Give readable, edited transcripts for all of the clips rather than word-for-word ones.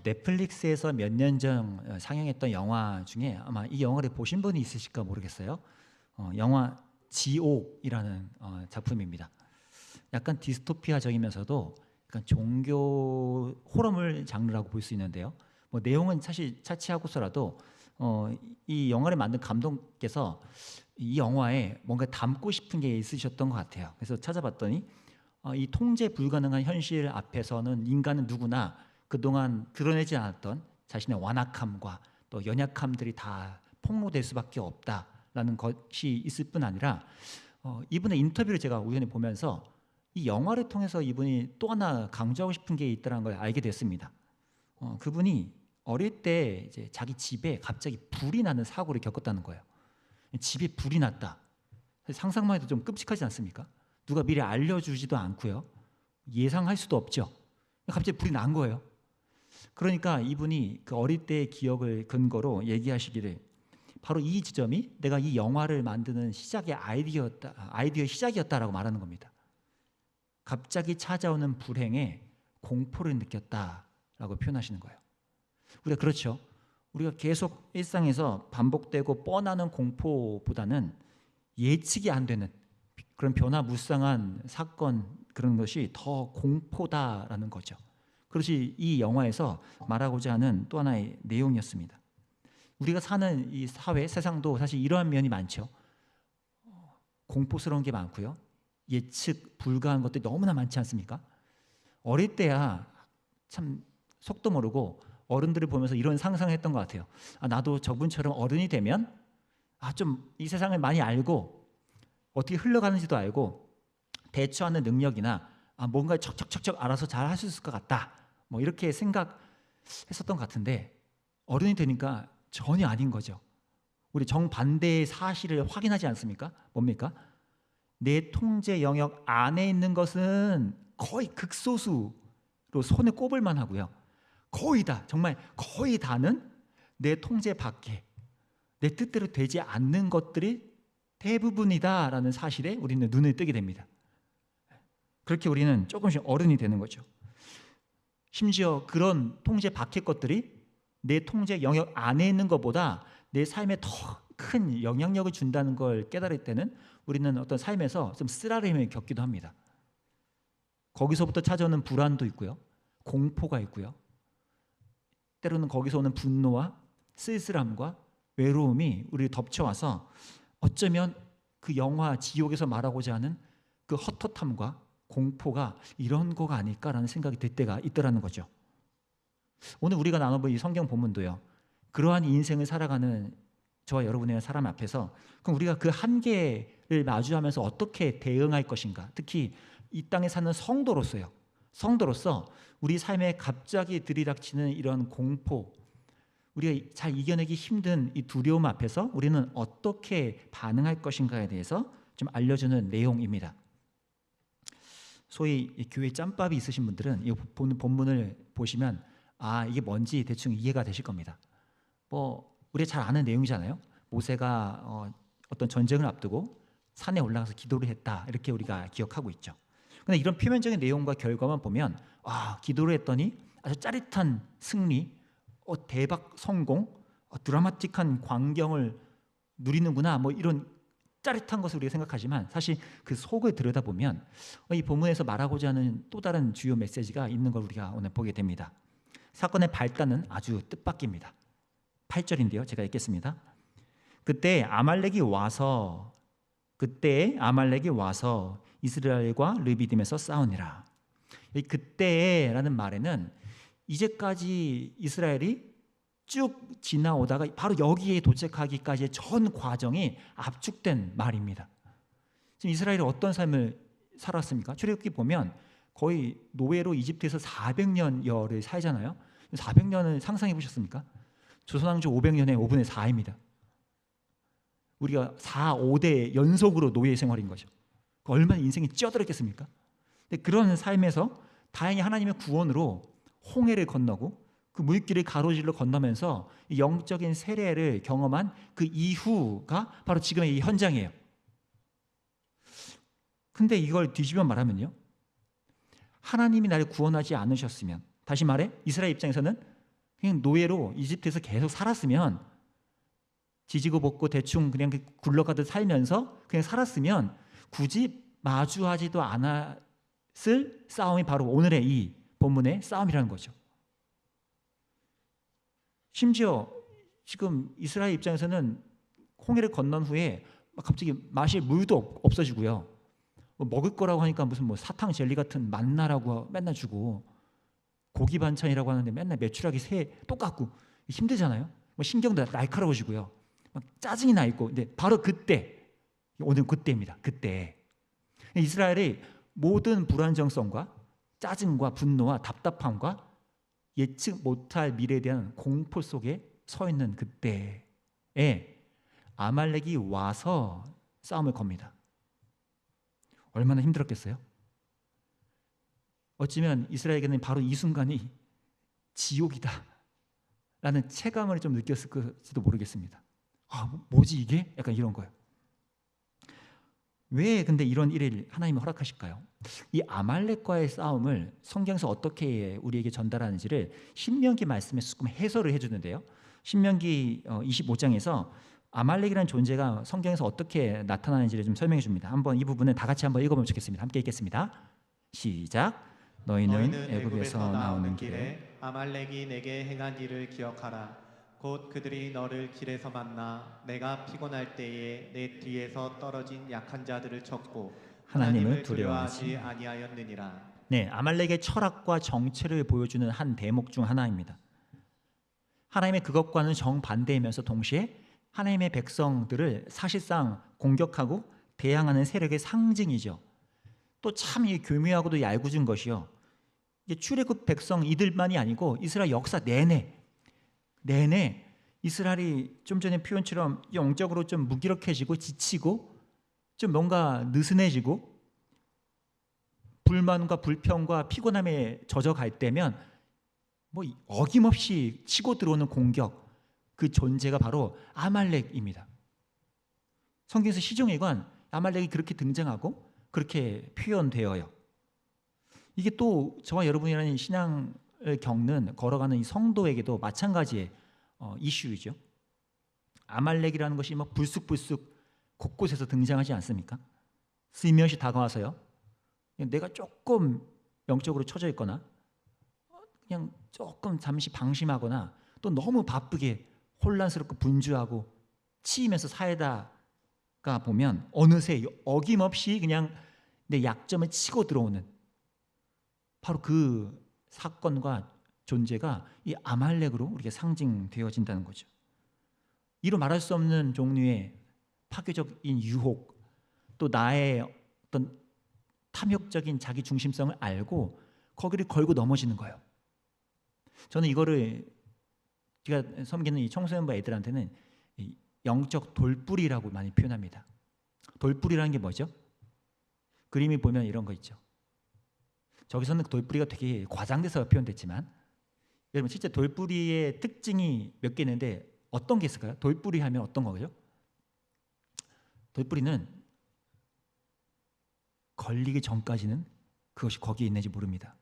넷플릭스에서 몇 년 전 상영했던 영화 중에 아마 이 영화를 보신 분이 있으실까 모르겠어요. 영화 지옥이라는 작품입니다. 약간 디스토피아적이면서도 약간 종교 호러물 장르라고 볼 수 있는데요. 뭐 내용은 사실 차치하고서라도 이 영화를 만든 감독께서 이 영화에 뭔가 담고 싶은 게 있으셨던 것 같아요. 그래서 찾아봤더니 이 통제 불가능한 현실 앞에서는 인간은 누구나 그동안 드러내지 않았던 자신의 완악함과 또 연약함들이 다 폭로될 수밖에 없다라는 것이 있을 뿐 아니라 이분의 인터뷰를 제가 우연히 보면서 이 영화를 통해서 이분이 또 하나 강조하고 싶은 게 있다는 걸 알게 됐습니다. 그분이 어릴 때 이제 자기 집에 갑자기 불이 나는 사고를 겪었다는 거예요. 집에 불이 났다. 상상만 해도 좀 끔찍하지 않습니까? 누가 미리 알려주지도 않고요. 예상할 수도 없죠. 갑자기 불이 난 거예요. 그러니까 이분이 그 어릴 때의 기억을 근거로 얘기하시기를 바로 이 지점이 내가 이 영화를 만드는 시작의 아이디어의 시작이었다라고 말하는 겁니다. 갑자기 찾아오는 불행에 공포를 느꼈다라고 표현하시는 거예요. 우리가 그렇죠. 우리가 계속 일상에서 반복되고 뻔하는 공포보다는 예측이 안 되는 그런 변화무쌍한 사건 그런 것이 더 공포다라는 거죠. 그것이 이 영화에서 말하고자 하는 또 하나의 내용이었습니다. 우리가 사는 이 사회, 세상도 사실 이러한 면이 많죠. 공포스러운 게 많고요. 예측 불가한 것들이 너무나 많지 않습니까? 어릴 때야 참 속도 모르고 어른들을 보면서 이런 상상을 했던 것 같아요. 나도 저분처럼 어른이 되면 좀 이 세상을 많이 알고 어떻게 흘러가는지도 알고 대처하는 능력이나 뭔가 척척척척 알아서 잘 할 수 있을 것 같다. 뭐 이렇게 생각했었던 것 같은데 어른이 되니까 전혀 아닌 거죠. 우리 정반대의 사실을 확인하지 않습니까? 뭡니까? 내 통제 영역 안에 있는 것은 거의 극소수로 손에 꼽을 만하고요. 거의 다, 정말 거의 다는 내 통제 밖에 내 뜻대로 되지 않는 것들이 대부분이다라는 사실에 우리는 눈을 뜨게 됩니다. 그렇게 우리는 조금씩 어른이 되는 거죠. 심지어 그런 통제 밖의 것들이 내 통제 영역 안에 있는 것보다 내 삶에 더 큰 영향력을 준다는 걸 깨달을 때는 우리는 어떤 삶에서 좀 쓰라림을 겪기도 합니다. 거기서부터 찾아오는 불안도 있고요. 공포가 있고요. 때로는 거기서 오는 분노와 쓸쓸함과 외로움이 우리를 덮쳐와서 어쩌면 그 영화 지옥에서 말하고자 하는 그 헛헛함과 공포가 이런 거가 아닐까라는 생각이 들 때가 있더라는 거죠. 오늘 우리가 나눠볼 이 성경 본문도요. 그러한 인생을 살아가는 저와 여러분의 사람 앞에서 그럼 우리가 그 한계를 마주하면서 어떻게 대응할 것인가. 특히 이 땅에 사는 성도로서요. 성도로서 우리 삶에 갑자기 들이닥치는 이런 공포, 우리가 잘 이겨내기 힘든 이 두려움 앞에서 우리는 어떻게 반응할 것인가에 대해서 좀 알려주는 내용입니다. 소위 교회 짬밥이 있으신 분들은 이 본문을 보시면 이게 뭔지 대충 이해가 되실 겁니다. 우리가 잘 아는 내용이잖아요. 모세가 어떤 전쟁을 앞두고 산에 올라가서 기도를 했다 이렇게 우리가 기억하고 있죠. 그런데 이런 표면적인 내용과 결과만 보면 기도를 했더니 아주 짜릿한 승리, 대박 성공, 드라마틱한 광경을 누리는구나 이런 짜릿한 것을 우리가 생각하지만 사실 그 속을 들여다보면 이 본문에서 말하고자 하는 또 다른 주요 메시지가 있는 걸 우리가 오늘 보게 됩니다. 사건의 발단은 아주 뜻밖입니다. 8절인데요. 제가 읽겠습니다. 그때 아말렉이 와서 이스라엘과 르비딤에서 싸우니라. 이 그때라는 말에는 이제까지 이스라엘이 쭉 지나오다가 바로 여기에 도착하기까지의 전 과정이 압축된 말입니다. 지금 이스라엘이 어떤 삶을 살았습니까? 출애굽기 보면 거의 노예로 이집트에서 400년여를 살잖아요. 400년을 상상해 보셨습니까? 조선왕조 500년의 5분의 4입니다. 우리가 4, 5대 연속으로 노예 생활인 거죠. 얼마나 인생이 찌어들었겠습니까? 근데 그런 삶에서 다행히 하나님의 구원으로 홍해를 건너고 그 물길을 가로질러 건너면서 영적인 세례를 경험한 그 이후가 바로 지금의 이 현장이에요. 근데 이걸 뒤집어 말하면요. 하나님이 나를 구원하지 않으셨으면, 다시 말해 이스라엘 입장에서는 그냥 노예로 이집트에서 계속 살았으면, 지지고 볶고 대충 그냥 굴러가듯 살면서 그냥 살았으면 굳이 마주하지도 않았을 싸움이 바로 오늘의 이 본문의 싸움이라는 거죠. 심지어 지금 이스라엘 입장에서는 홍해를 건넌 후에 갑자기 마실 물도 없어지고요. 뭐 먹을 거라고 하니까 무슨 뭐 사탕 젤리 같은 만나라고 맨날 주고, 고기 반찬이라고 하는데 맨날 메추라기 새 똑같고 힘들잖아요. 뭐 신경도 날카로워지고요. 막 짜증이 나 있고. 근데 바로 그때, 오늘 그때입니다. 그때 이스라엘의 모든 불안정성과 짜증과 분노와 답답함과 예측 못할 미래에 대한 공포 속에 서 있는 그때에 아말렉이 와서 싸움을 겁니다. 얼마나 힘들었겠어요? 어쩌면 이스라엘에게는 바로 이 순간이 지옥이다 라는 체감을 좀 느꼈을지도 모르겠습니다. 아, 뭐지 이게? 약간 이런 거예요. 왜 근데 이런 일을 하나님이 허락하실까요? 이 아말렉과의 싸움을 성경에서 어떻게 우리에게 전달하는지를 신명기 말씀에 조금 해설을 해주는데요. 신명기 25장에서 아말렉이라는 존재가 성경에서 어떻게 나타나는지를 좀 설명해 줍니다. 한번 이 부분을 다 같이 한번 읽어보면 좋겠습니다. 함께 읽겠습니다. 시작. 너희는 애굽에서 나오는 길에 아말렉이 내게 행한 일을 기억하라. 곧 그들이 너를 길에서 만나 내가 피곤할 때에 내 뒤에서 떨어진 약한 자들을 쳤고 하나님을 두려워하지 아니하였느니라. 네, 아말렉의 철학과 정체를 보여주는 한 대목 중 하나입니다. 하나님의 그것과는 정반대이면서 동시에 하나님의 백성들을 사실상 공격하고 대항하는 세력의 상징이죠. 또 참 교묘하고도 얄궂은 것이요, 출애굽 백성 이들만이 아니고 이스라엘 역사 내내 이스라엘이 좀 전에 표현처럼 영적으로 좀 무기력해지고 지치고 좀 뭔가 느슨해지고 불만과 불평과 피곤함에 젖어갈 때면 뭐 어김없이 치고 들어오는 공격, 그 존재가 바로 아말렉입니다. 성경에서 시종일관 아말렉이 그렇게 등장하고 그렇게 표현되어요. 이게 또 저와 여러분이라는 신앙을 겪는, 걸어가는 이 성도에게도 마찬가지의 이슈이죠. 아말렉이라는 것이 뭐 불쑥불쑥 곳곳에서 등장하지 않습니까? 스며시 다가와서요, 내가 조금 영적으로 처져 있거나 그냥 조금 잠시 방심하거나 또 너무 바쁘게 혼란스럽고 분주하고 치이면서 살다가 보면 어느새 어김없이 그냥 내 약점을 치고 들어오는 바로 그 사건과 존재가 이 아말렉으로 우리가 상징되어진다는 거죠. 이로 말할 수 없는 종류의 파괴적인 유혹, 또 나의 어떤 탐욕적인 자기 중심성을 알고 거기를 걸고 넘어지는 거예요. 저는 이거를 제가 섬기는 이 청소년부 애들한테는 영적 돌뿌리라고 많이 표현합니다. 돌뿌리라는 게 뭐죠? 그림이 보면 이런 거 있죠. 저기서는 돌뿌리가 되게 과장돼서 표현됐지만 여러분 실제 돌뿌리의 특징이 몇 개 있는데 어떤 게 있을까요? 돌뿌리 하면 어떤 거죠? 돌뿌리는 걸리기 전까지는 그것이 거기에 있는지 모릅니다.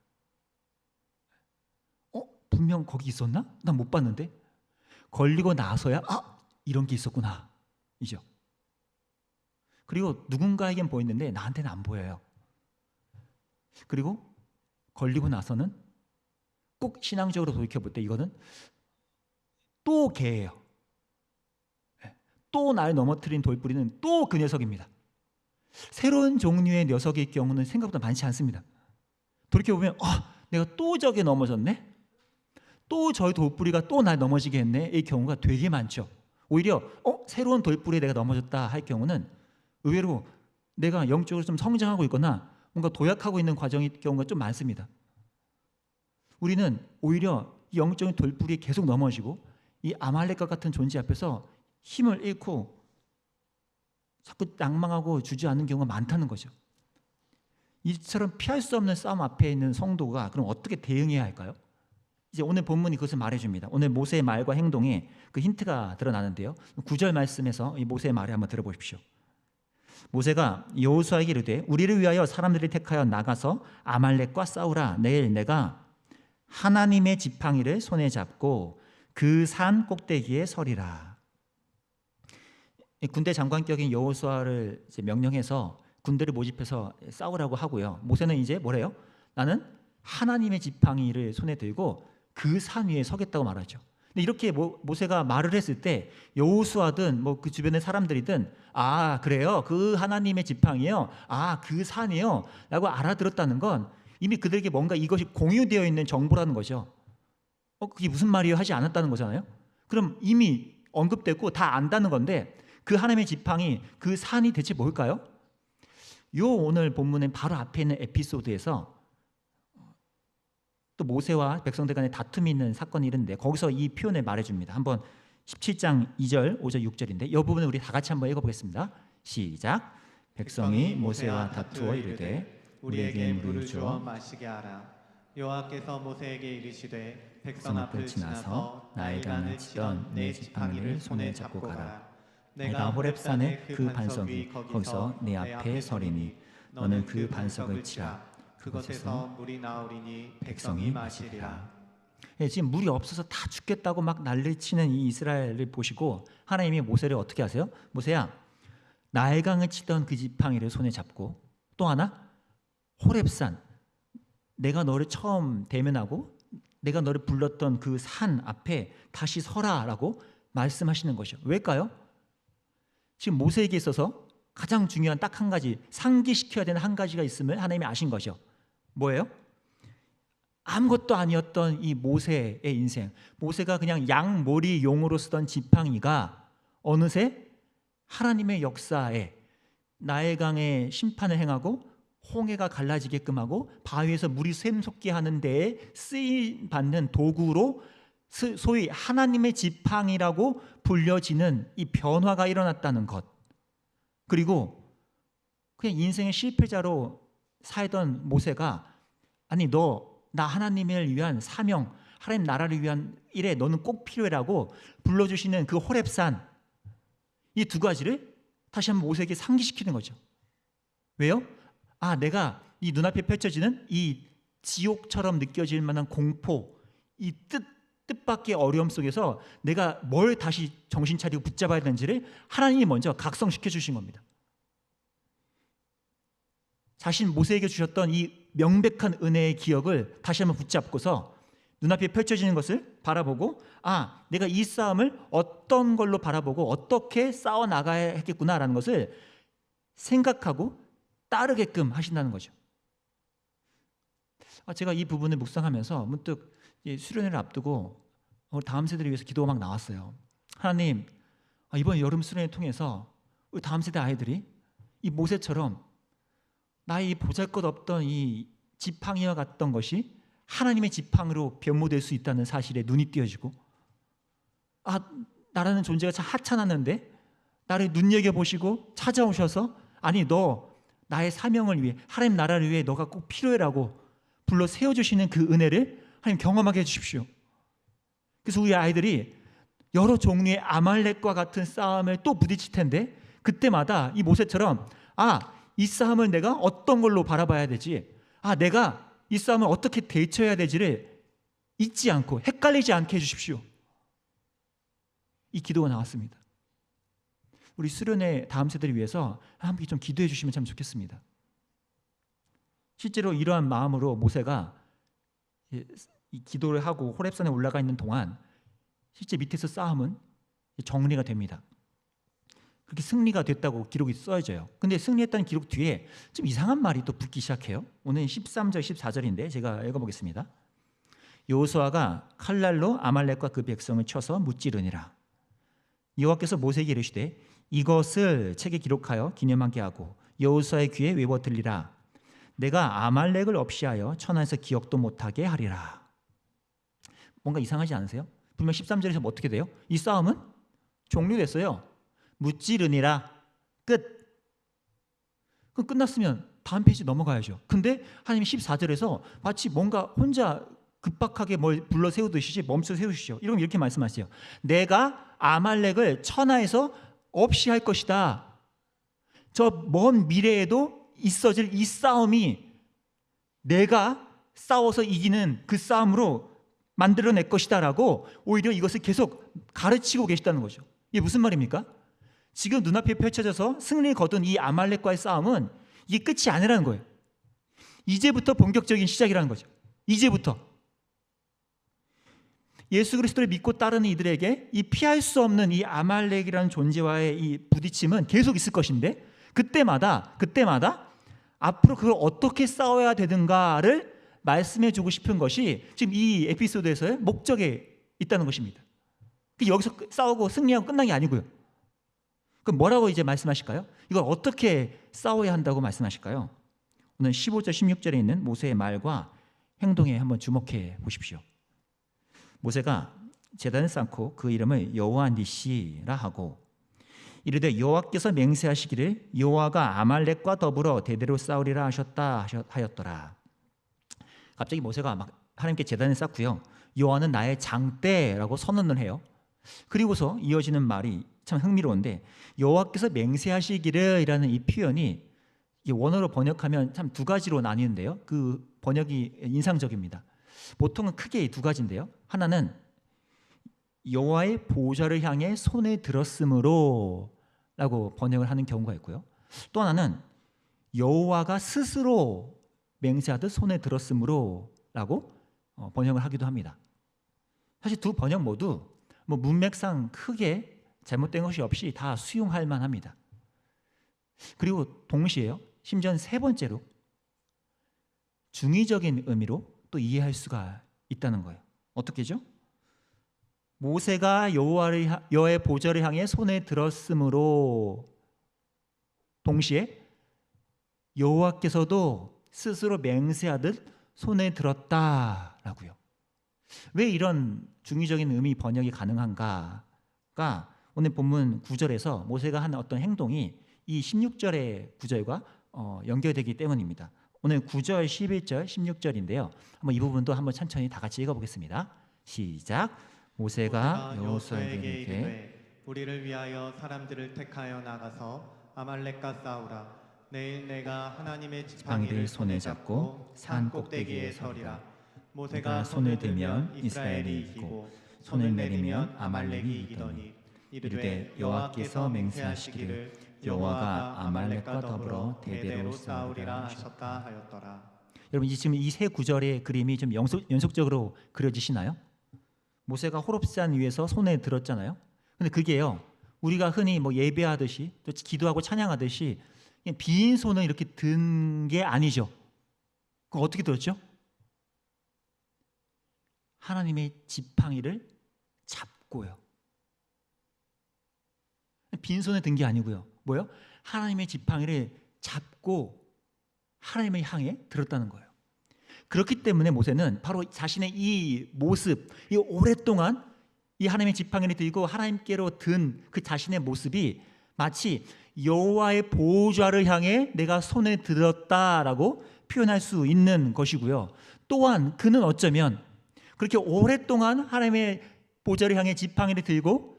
분명 거기 있었나? 난 못 봤는데. 걸리고 나서야 이런 게 있었구나 이죠. 그리고 누군가에겐 보이는데 나한테는 안 보여요. 그리고 걸리고 나서는 꼭 신앙적으로 돌이켜볼 때 이거는 또 걔예요. 또 날 넘어뜨린 돌뿌리는 또 그 녀석입니다. 새로운 종류의 녀석일 경우는 생각보다 많지 않습니다. 돌이켜보면 내가 또 저게 넘어졌네? 또 저의 돌뿌리가 또 날 넘어지게 했네? 이 경우가 되게 많죠. 오히려 새로운 돌뿌리에 내가 넘어졌다 할 경우는 의외로 내가 영적으로 좀 성장하고 있거나 뭔가 도약하고 있는 과정일 경우가 좀 많습니다. 우리는 오히려 이 영적인 돌뿌리에 계속 넘어지고 이 아말렉과 같은 존재 앞에서 힘을 잃고 자꾸 낭망하고 주저앉는 경우가 많다는 거죠. 이처럼 피할 수 없는 싸움 앞에 있는 성도가 그럼 어떻게 대응해야 할까요? 이제 오늘 본문이 그것을 말해줍니다. 오늘 모세의 말과 행동에 그 힌트가 드러나는데요. 9절 말씀에서 이 모세의 말을 한번 들어보십시오. 모세가 여호수아에게 이르되 우리를 위하여 사람들을 택하여 나가서 아말렉과 싸우라. 내일 내가 하나님의 지팡이를 손에 잡고 그 산 꼭대기에 서리라. 군대 장관격인 여호수아를 명령해서 군대를 모집해서 싸우라고 하고요. 모세는 이제 뭐래요? 나는 하나님의 지팡이를 손에 들고 그 산 위에 서겠다고 말하죠. 근데 이렇게 모세가 말을 했을 때 여호수아든 뭐 그 주변의 사람들이든 아 그래요? 그 하나님의 지팡이요? 아 그 산이요? 라고 알아들었다는 건 이미 그들에게 뭔가 이것이 공유되어 있는 정보라는 거죠. 그게 무슨 말이에요? 하지 않았다는 거잖아요. 그럼 이미 언급됐고 다 안다는 건데 그 하나님의 지팡이, 그 산이 대체 뭘까요? 요 오늘 본문의 바로 앞에 있는 에피소드에서 또 모세와 백성들 간에 다툼이 있는 사건이 있는데 거기서 이 표현을 말해줍니다. 한번 17장 2절, 5절, 6절인데 이 부분을 우리 다 같이 한번 읽어보겠습니다. 시작. 백성이 모세와 다투어 이르되 우리에게 물을 주어 마시게 하라. 여호와께서 모세에게 이르시되 백성 앞을 지나서 나일강을 치던 내 지팡이를 손에 잡고 가라. 내가 호렙산의 그 반석 위 거기서 내 앞에 서리니 너는 그 반석을 치라. 그것에서 물이 나오리니 백성이 마시리라. 지금 물이 없어서 다 죽겠다고 막 난리치는 이 이스라엘을 보시고 하나님이 모세를 어떻게 하세요? 모세야, 나일강을 치던 그 지팡이를 손에 잡고 또 하나 호렙산, 내가 너를 처음 대면하고 내가 너를 불렀던 그 산 앞에 다시 서라라고 말씀하시는 것이죠. 왜일까요? 지금 모세에게 있어서 가장 중요한 딱 한 가지, 상기시켜야 되는 한 가지가 있음을 하나님이 아신 것이죠. 뭐예요? 아무것도 아니었던 이 모세의 인생, 모세가 그냥 양머리 용으로 쓰던 지팡이가 어느새 하나님의 역사에 나일강의 심판을 행하고 홍해가 갈라지게끔 하고 바위에서 물이 샘솟게 하는 데에 쓰임받는 도구로 소위 하나님의 지팡이라고 불려지는 이 변화가 일어났다는 것, 그리고 그냥 인생의 실패자로 살던 모세가 아니 나 하나님을 위한 사명, 하나님 나라를 위한 일에 너는 꼭 필요해라고 불러주시는 그 호렙산, 이 두 가지를 다시 한번 모세에게 상기시키는 거죠. 왜요? 내가 이 눈앞에 펼쳐지는 이 지옥처럼 느껴질 만한 공포, 이 뜻밖의 어려움 속에서 내가 뭘 다시 정신 차리고 붙잡아야 되는지를 하나님이 먼저 각성시켜 주신 겁니다. 자신 모세에게 주셨던 이 명백한 은혜의 기억을 다시 한번 붙잡고서 눈앞에 펼쳐지는 것을 바라보고 내가 이 싸움을 어떤 걸로 바라보고 어떻게 싸워 나가야 하겠구나라는 것을 생각하고 따르게끔 하신다는 거죠. 제가 이 부분을 묵상하면서 문득 수련회를 앞두고 다음 세대를 위해서 기도가 막 나왔어요. 하나님, 이번 여름 수련회 통해서 우리 다음 세대 아이들이 이 모세처럼 나의 이 보잘것없던 이 지팡이와 같던 것이 하나님의 지팡이로 변모될 수 있다는 사실에 눈이 띄어지고 나라는 존재가 참 하찮았는데 나를 눈여겨보시고 찾아오셔서 너 나의 사명을 위해 하나님 나라를 위해 너가 꼭 필요해라고 불러 세워주시는 그 은혜를 하나님 경험하게 해주십시오. 그래서 우리 아이들이 여러 종류의 아말렉과 같은 싸움을 또 부딪힐 텐데 그때마다 이 모세처럼 이 싸움을 내가 어떤 걸로 바라봐야 되지, 내가 이 싸움을 어떻게 대처해야 되지를 잊지 않고 헷갈리지 않게 해주십시오. 이 기도가 나왔습니다. 우리 수련회 다음 세대를 위해서 함께 좀 기도해 주시면 참 좋겠습니다. 실제로 이러한 마음으로 모세가 이 기도를 하고 호렙산에 올라가 있는 동안 실제 밑에서 싸움은 정리가 됩니다. 그렇게 승리가 됐다고 기록이 써져요. 근데 승리했다는 기록 뒤에 좀 이상한 말이 또 붙기 시작해요. 오늘 13절 14절인데 제가 읽어보겠습니다. 여호수아가 칼날로 아말렉과 그 백성을 쳐서 무찌르니라. 여호와께서 모세에게 이르시되 이것을 책에 기록하여 기념하게 하고 여호수아의 귀에 외워 들리라. 내가 아말렉을 없이하여 천하에서 기억도 못하게 하리라. 뭔가 이상하지 않으세요? 분명 13절에서 뭐 어떻게 돼요? 이 싸움은 종료됐어요. 무찌르니라. 끝. 그럼 끝났으면 다음 페이지 넘어가야죠. 근데 하나님이 14절에서 마치 뭔가 혼자 급박하게 뭘 불러 세우듯이 멈춰 세우시죠. 이렇게 말씀하세요. 내가 아말렉을 천하에서 없이 할 것이다. 저 먼 미래에도 있어질 이 싸움이 내가 싸워서 이기는 그 싸움으로 만들어낼 것이다 라고 오히려 이것을 계속 가르치고 계시다는 거죠. 이게 무슨 말입니까? 지금 눈앞에 펼쳐져서 승리를 거둔 이 아말렉과의 싸움은 이게 끝이 아니라는 거예요. 이제부터 본격적인 시작이라는 거죠. 이제부터 예수 그리스도를 믿고 따르는 이들에게 이 피할 수 없는 이 아말렉이라는 존재와의 이 부딪힘은 계속 있을 것인데 그때마다 앞으로 그걸 어떻게 싸워야 되는가를 말씀해 주고 싶은 것이 지금 이 에피소드에서의 목적에 있다는 것입니다. 여기서 싸우고 승리하고 끝난 게 아니고요. 그럼 뭐라고 이제 말씀하실까요? 이걸 어떻게 싸워야 한다고 말씀하실까요? 오늘 15절 16절에 있는 모세의 말과 행동에 한번 주목해 보십시오. 모세가 제단을 쌓고 그 이름을 여호와 니시라 하고 이르되 여호와께서 맹세하시기를 여호와가 아말렉과 더불어 대대로 싸우리라 하였더라. 갑자기 모세가 막 하나님께 제단을 쌓고요. 여호와는 나의 장대라고 선언을 해요. 그리고서 이어지는 말이 참 흥미로운데 여호와께서 맹세하시기를 이라는 이 표현이 원어로 번역하면 참 두 가지로 나뉘는데요. 그 번역이 인상적입니다. 보통은 크게 두 가지인데요. 하나는 여호와의 보좌를 향해 손에 들었으므로 라고 번역을 하는 경우가 있고요. 또 하나는 여호와가 스스로 맹세하듯 손에 들었으므로 라고 번역을 하기도 합니다. 사실 두 번역 모두 문맥상 크게 잘못된 것이 없이 다 수용할 만합니다. 그리고 동시에요. 심지어는 세 번째로 중의적인 의미로 또 이해할 수가 있다는 거예요. 어떻게죠? 모세가 여호와의 보좌를 향해 손에 들었으므로 동시에 여호와께서도 스스로 맹세하듯 손에 들었다라고요. 왜 이런 중의적인 의미 번역이 가능한가가 오늘 본문 9절에서 모세가 하는 어떤 행동이 이 16절의 구절과 연결되기 때문입니다. 오늘 9절, 11절, 16절인데요. 한번 이 부분도 한번 천천히 다 같이 읽어보겠습니다. 시작. 모세가 여호수아에게 이르되 우리를 위하여 사람들을 택하여 나가서 아말렉과 싸우라. 내일 내가 하나님의 지팡이를 손에 잡고 산 꼭대기에 서리라. 모세가 손을 들면 이스라엘이 이기고 손을 내리면 아말렉이 이기더니 이르되 여호와께서 맹세하시기를 여호와가 아말렉과 더불어 대대로 싸우리라 하셨다 하였더라. 여러분 지금 이 세 구절의 그림이 좀 연속적으로 그려지시나요? 모세가 호렙산 위에서 손에 들었잖아요. 근데 그게요, 우리가 흔히 예배하듯이 또 기도하고 찬양하듯이 그냥 빈 손을 이렇게 든 게 아니죠. 그럼 어떻게 들었죠? 하나님의 지팡이를 잡고요. 빈손에 든 게 아니고요. 뭐요? 하나님의 지팡이를 잡고 하나님을 향해 들었다는 거예요. 그렇기 때문에 모세는 바로 자신의 이 모습, 이 오랫동안 이 하나님의 지팡이를 들고 하나님께로 든 그 자신의 모습이 마치 여호와의 보좌를 향해 내가 손에 들었다라고 표현할 수 있는 것이고요. 또한 그는 어쩌면 그렇게 오랫동안 하나님의 보좌를 향해 지팡이를 들고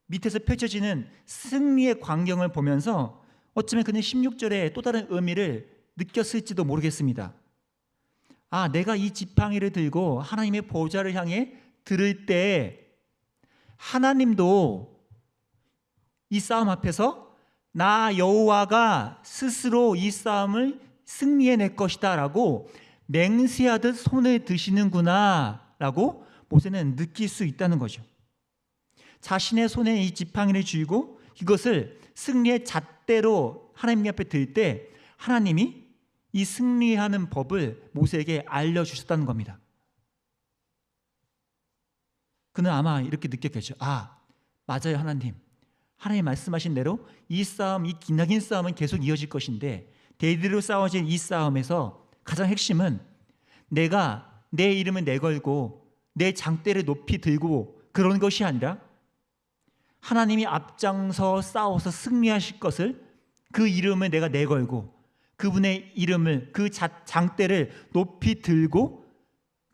밑에서 펼쳐지는 승리의 광경을 보면서 어쩌면 그는 16절에 또 다른 의미를 느꼈을지도 모르겠습니다. 아, 내가 이 지팡이를 들고 하나님의 보좌를 향해 들을 때 하나님도 이 싸움 앞에서 나 여호와가 스스로 이 싸움을 승리해낼 것이다 라고 맹세하듯 손을 드시는구나 라고 모세는 느낄 수 있다는 거죠. 자신의 손에 이 지팡이를 쥐고 이것을 승리의 잣대로 하나님 앞에 들 때 하나님이 이 승리하는 법을 모세에게 알려주셨다는 겁니다. 그는 아마 이렇게 느꼈겠죠. 아, 맞아요, 하나님. 하나님 말씀하신 대로 이 싸움, 이 기나긴 싸움은 계속 이어질 것인데 대대로 싸워질 이 싸움에서 가장 핵심은 내가 내 이름을 내걸고 내 장대를 높이 들고 그런 것이 아니라 하나님이 앞장서 싸워서 승리하실 것을 그 이름을 내가 내걸고 그분의 이름을 그 장대를 높이 들고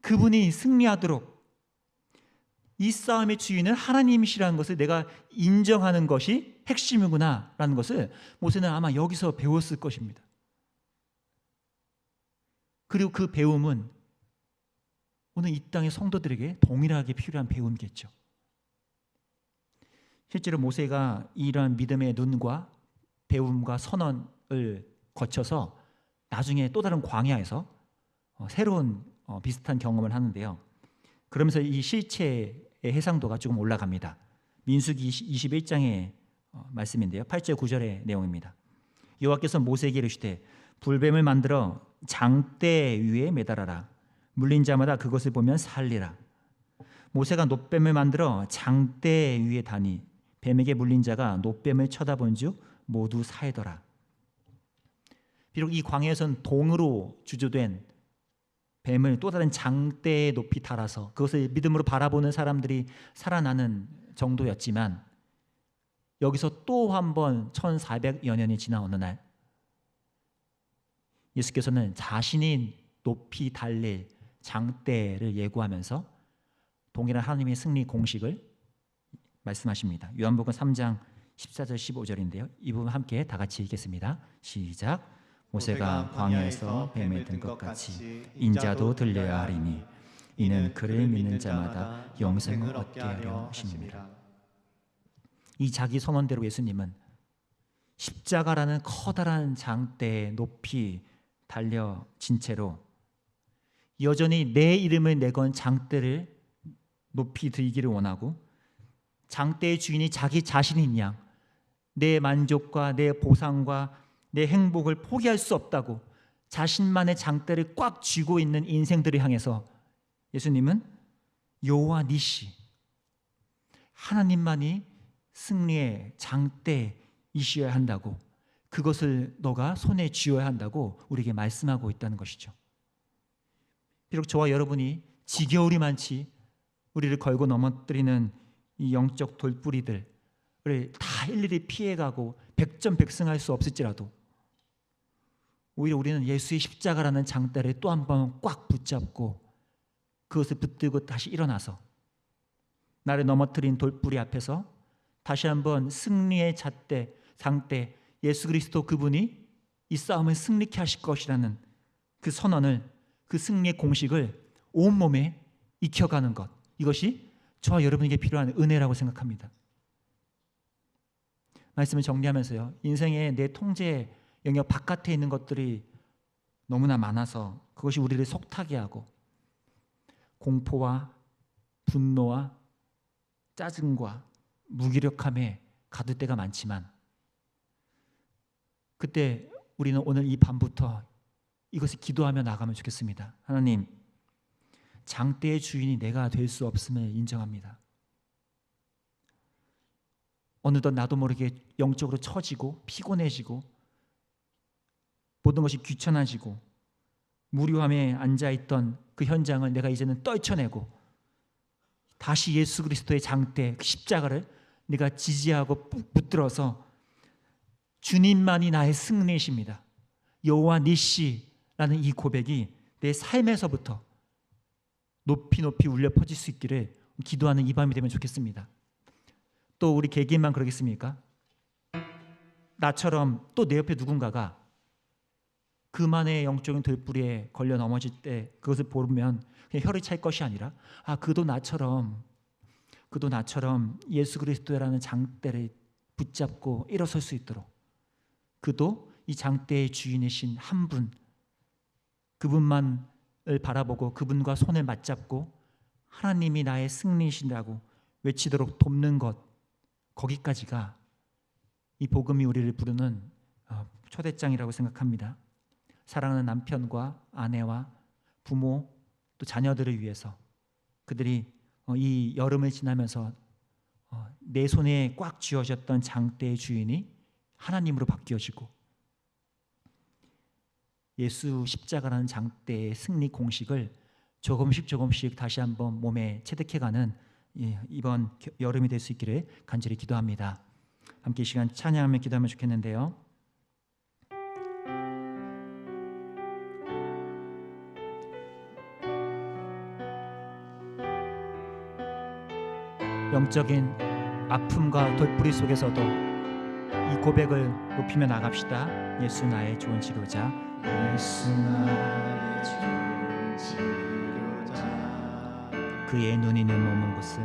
그분이 승리하도록 이 싸움의 주인은 하나님이시라는 것을 내가 인정하는 것이 핵심이구나 라는 것을 모세는 아마 여기서 배웠을 것입니다. 그리고 그 배움은 오늘 이 땅의 성도들에게 동일하게 필요한 배움이겠죠. 실제로 모세가 이러한 믿음의 눈과 배움과 선언을 거쳐서 나중에 또 다른 광야에서 새로운 비슷한 경험을 하는데요. 그러면서 이 실체의 해상도가 조금 올라갑니다. 민수기 21장의 말씀인데요. 8절 9절의 내용입니다. 여호와께서 모세에게 이르시되 불뱀을 만들어 장대 위에 매달아라. 물린 자마다 그것을 보면 살리라. 모세가 놋뱀을 만들어 장대 위에 다니 뱀에게 물린 자가 놋뱀을 쳐다본 즉 모두 살더라. 비록 이 광야에선 동으로 주조된 뱀을 또 다른 장대에 높이 달아서 그것을 믿음으로 바라보는 사람들이 살아나는 정도였지만, 여기서 또 한 번 1400여 년이 지난 어느 날 예수께서는 자신이 높이 달릴 장대를 예고하면서 동일한 하나님의 승리 공식을 말씀하십니다. 요한복음 3장 14절 15절인데요. 이 부분 함께 다 같이 읽겠습니다. 시작. 모세가 광야에서 뱀에 든 것 같이 인자도 들려야 하리니 이는 그를 믿는 자마다 영생을 얻게 하려 하심이라. 이 자기 선언대로 예수님은 십자가라는 커다란 장대에 높이 달려진 채로 여전히 내 이름을 내건 장대를 높이 들기를 원하고, 장대의 주인이 자기 자신인 양 내 만족과 내 보상과 내 행복을 포기할 수 없다고 자신만의 장대를 꽉 쥐고 있는 인생들을 향해서 예수님은 여호와 니시, 하나님만이 승리의 장대이셔야 한다고, 그것을 너가 손에 쥐어야 한다고 우리에게 말씀하고 있다는 것이죠. 비록 저와 여러분이 지겨울이 많지 우리를 걸고 넘어뜨리는 이 영적 돌뿌리들을 다 일일이 피해가고 백전백승할 수 없을지라도 오히려 우리는 예수의 십자가라는 장대를 또 한 번 꽉 붙잡고 그것을 붙들고 다시 일어나서 나를 넘어뜨린 돌뿌리 앞에서 다시 한번 승리의 장대 예수 그리스도 그분이 이 싸움을 승리케 하실 것이라는 그 선언을, 그 승리의 공식을 온몸에 익혀가는 것, 이것이 저와 여러분에게 필요한 은혜라고 생각합니다. 말씀을 정리하면서요, 인생의 내 통제 영역 바깥에 있는 것들이 너무나 많아서 그것이 우리를 속타게 하고 공포와 분노와 짜증과 무기력함에 가둘 때가 많지만, 그때 우리는 오늘 이 밤부터 이것을 기도하며 나가면 좋겠습니다. 하나님, 장대의 주인이 내가 될 수 없음을 인정합니다. 어느덧 나도 모르게 영적으로 처지고 피곤해지고 모든 것이 귀찮아지고 무료함에 앉아있던 그 현장을 내가 이제는 떨쳐내고 다시 예수 그리스도의 장대, 그 십자가를 내가 지지하고 붙들어서 주님만이 나의 승리이십니다, 여호와 니시라는 이 고백이 내 삶에서부터 높이 높이 울려 퍼질 수 있기를 기도하는 이 밤이 되면 좋겠습니다. 또 우리 개개인만 그러겠습니까? 나처럼 또 내 옆에 누군가가 그만의 영적인 돌뿌리에 걸려 넘어질 때 그것을 보면 그냥 혀를 찰 것이 아니라, 그도 나처럼 예수 그리스도라는 장대를 붙잡고 일어설 수 있도록, 그도 이 장대의 주인이신 한 분, 그분만을 바라보고 그분과 손을 맞잡고 하나님이 나의 승리이신다고 외치도록 돕는 것, 거기까지가 이 복음이 우리를 부르는 초대장이라고 생각합니다. 사랑하는 남편과 아내와 부모 또 자녀들을 위해서 그들이 이 여름을 지나면서 내 손에 꽉 쥐어졌던 장대의 주인이 하나님으로 바뀌어지고 예수 십자가라는 장대의 승리 공식을 조금씩 다시 한번 몸에 체득해가는 이번 여름이 될 수 있기를 간절히 기도합니다. 함께 이 시간 찬양하며 기도하면 좋겠는데요. 영적인 아픔과 돌뿌리 속에서도 이 고백을 높이며 나갑시다. 예수 나의 좋은 치료자, 예수 나의 좋은 치료자, 그의 눈이 머문 곳은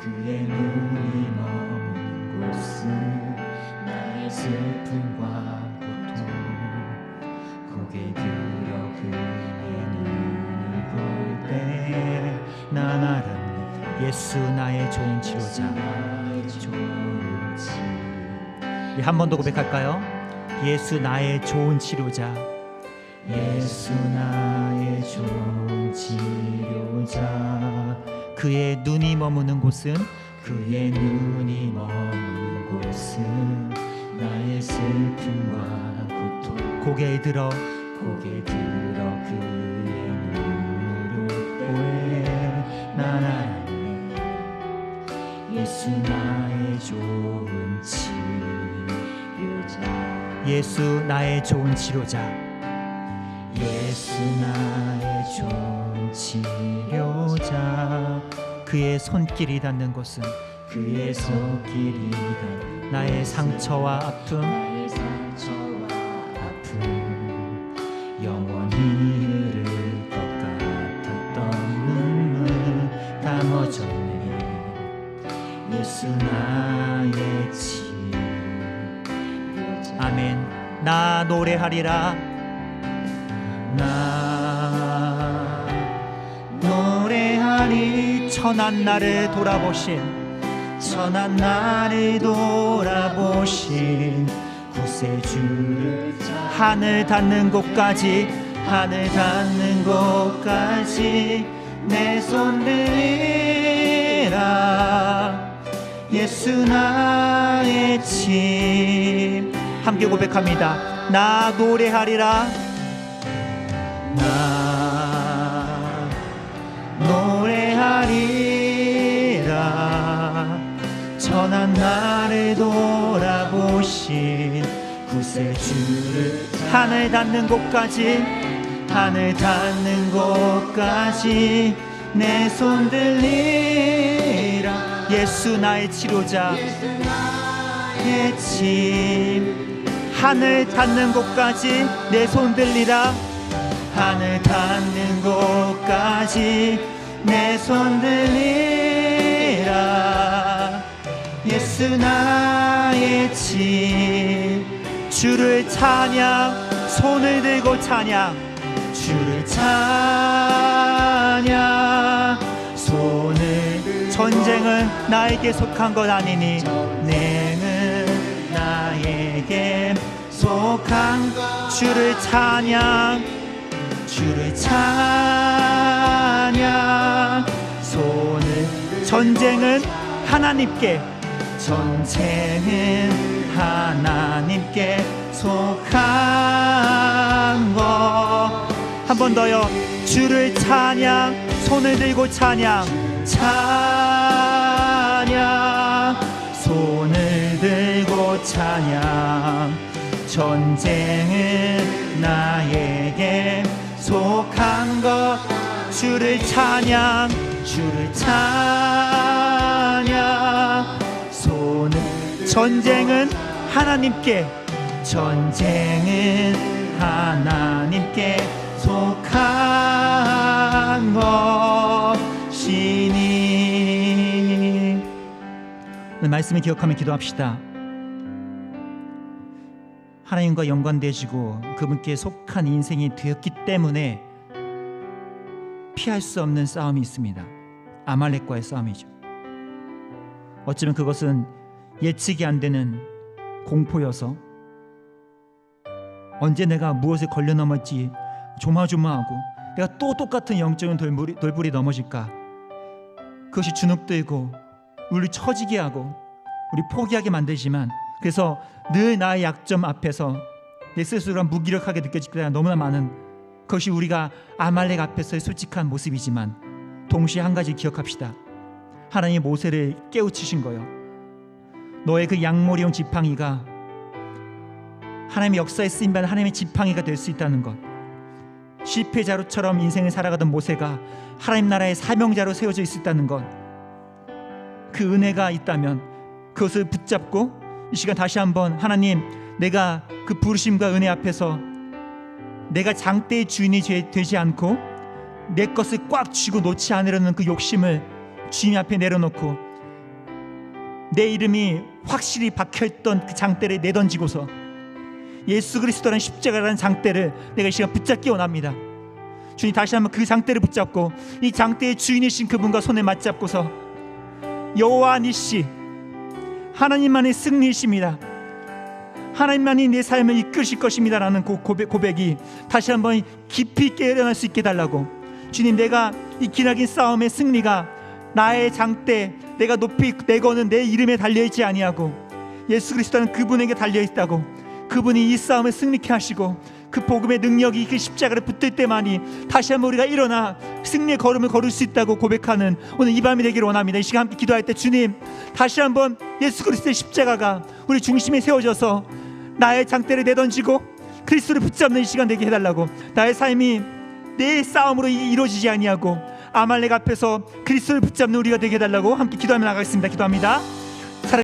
그의 눈이 머문 곳은 나의 슬픔과 고통 고개 들어 그의 눈을 볼 때 난 알았네 예수 나의 좋은 치료자. 나의 좋은 치료자. 우리 한 번 더 고백할까요? 예수 나의 좋은 치료자. 예수 나의 좋은 치료자. 그의 눈이 머무는 곳은 그의 눈이 머문 곳은 나의 슬픔과 고통 고개 들어 고개 들어 그의 눈물을 보에 난 알았네 예수 나의 좋은 치료자. 예수 나의 좋은 치료자. 예수 나의 좋은 치료자. 그의 손길이 닿는 곳은 그의 손길이 닿는 나의 상처와 아픔 나의 상처와 아픔 영원히 흐를 것 같았던 눈물 다 멎었네 예수 나의 치료자. 아멘. 나 노래하리라. 나 노래하리 천한 나를 돌아보신 천한 나를 돌아보신 구세주를 하늘 닿는 곳까지 하늘 닿는 곳까지 내 손 들이라 예수 나의 침. 함께 고백합니다. 나 노래하리라. 나 노래하리라 천한 나를 돌아보신 구세주를 하늘 닿는 곳까지 하늘 닿는 곳까지 내 손 들리라 예수 나의 치료자. 의 침. 하늘 닿는 곳까지 내 손 들리라. 하늘 닿는 곳까지 내 손 들리라 예수 나의 침. 주를 찬양. 손을 들고 찬양. 주를 찬양 손을 전쟁은 나에게 속한 것 아니니 전쟁은 나에게 속한 것. 주를 찬양. 주를 찬양 손을 전쟁은 하나님께 전쟁은 하나님께 속한 것. 한 번 더요. 주를 찬양. 손을 들고 찬양. 찬양 손을 들고 찬양 전쟁은 나에게 속한 것. 주를 찬양. 주를 찬양 손을 전쟁은 하나님께 전쟁은 하나님께 속한 것이니. 오늘 말씀을 기억하며 기도합시다. 하나님과 연관되시고 그분께 속한 인생이 되었기 때문에 피할 수 없는 싸움이 있습니다. 아말렉과의 싸움이죠. 어쩌면 그것은 예측이 안 되는 공포여서 언제 내가 무엇에 걸려 넘을지 조마조마하고 내가 또 똑같은 영적인 돌불이 넘어질까, 그것이 주눅들고 우리 처지게 하고 우리 포기하게 만들지만, 그래서 늘 나의 약점 앞에서 내 스스로가 무기력하게 느껴질 때가 너무나 많은, 그것이 우리가 아말렉 앞에서의 솔직한 모습이지만, 동시에 한 가지 기억합시다. 하나님이 모세를 깨우치신 거예요. 너의 그 양모리용 지팡이가 하나님의 역사에 쓰임받는 하나님의 지팡이가 될 수 있다는 것. 실패자로처럼 인생을 살아가던 모세가 하나님 나라의 사명자로 세워져 있었다는 것. 그 은혜가 있다면 그것을 붙잡고 이 시간 다시 한번, 하나님, 내가 그 부르심과 은혜 앞에서 내가 장대의 주인이 되지 않고 내 것을 꽉 쥐고 놓지 않으려는 그 욕심을 주님 앞에 내려놓고 내 이름이 확실히 박혀있던 그 장대를 내던지고서 예수 그리스도라는 십자가라는 장대를 내가 이 시간 붙잡기 원합니다. 주님, 다시 한번 그 장대를 붙잡고 이 장대의 주인이신 그분과 손을 맞잡고서 여호와 니시, 하나님만의 승리이십니다, 하나님만이 내 삶을 이끄실 것입니다 라는 고백이 다시 한번 깊이 있게 일어날 수 있게 달라고. 주님, 내가 이 기나긴 싸움의 승리가 나의 장대, 내가 높이 내거는 내 이름에 달려있지 아니하고 예수 그리스도는 그분에게 달려있다고, 그분이 이 싸움을 승리케 하시고 그 복음의 능력이 그 십자가를 붙들 때만이 다시 한번 우리가 일어나 승리의 걸음을 걸을 수 있다고 고백하는 오늘 이 밤이 되기를 원합니다. 이 시간 함께 기도할 때 주님, 다시 한번 예수 그리스도의 십자가가 우리 중심에 세워져서 나의 장대를 내던지고 그리스도를 붙잡는 이 시간 되게 해달라고. 나의 삶이 내 싸움으로 이루어지지 아니하고 아말렉 앞에서 그리스도를 붙잡는 우리가 되게 해달라고 함께 기도하며 나가겠습니다. 기도합니다.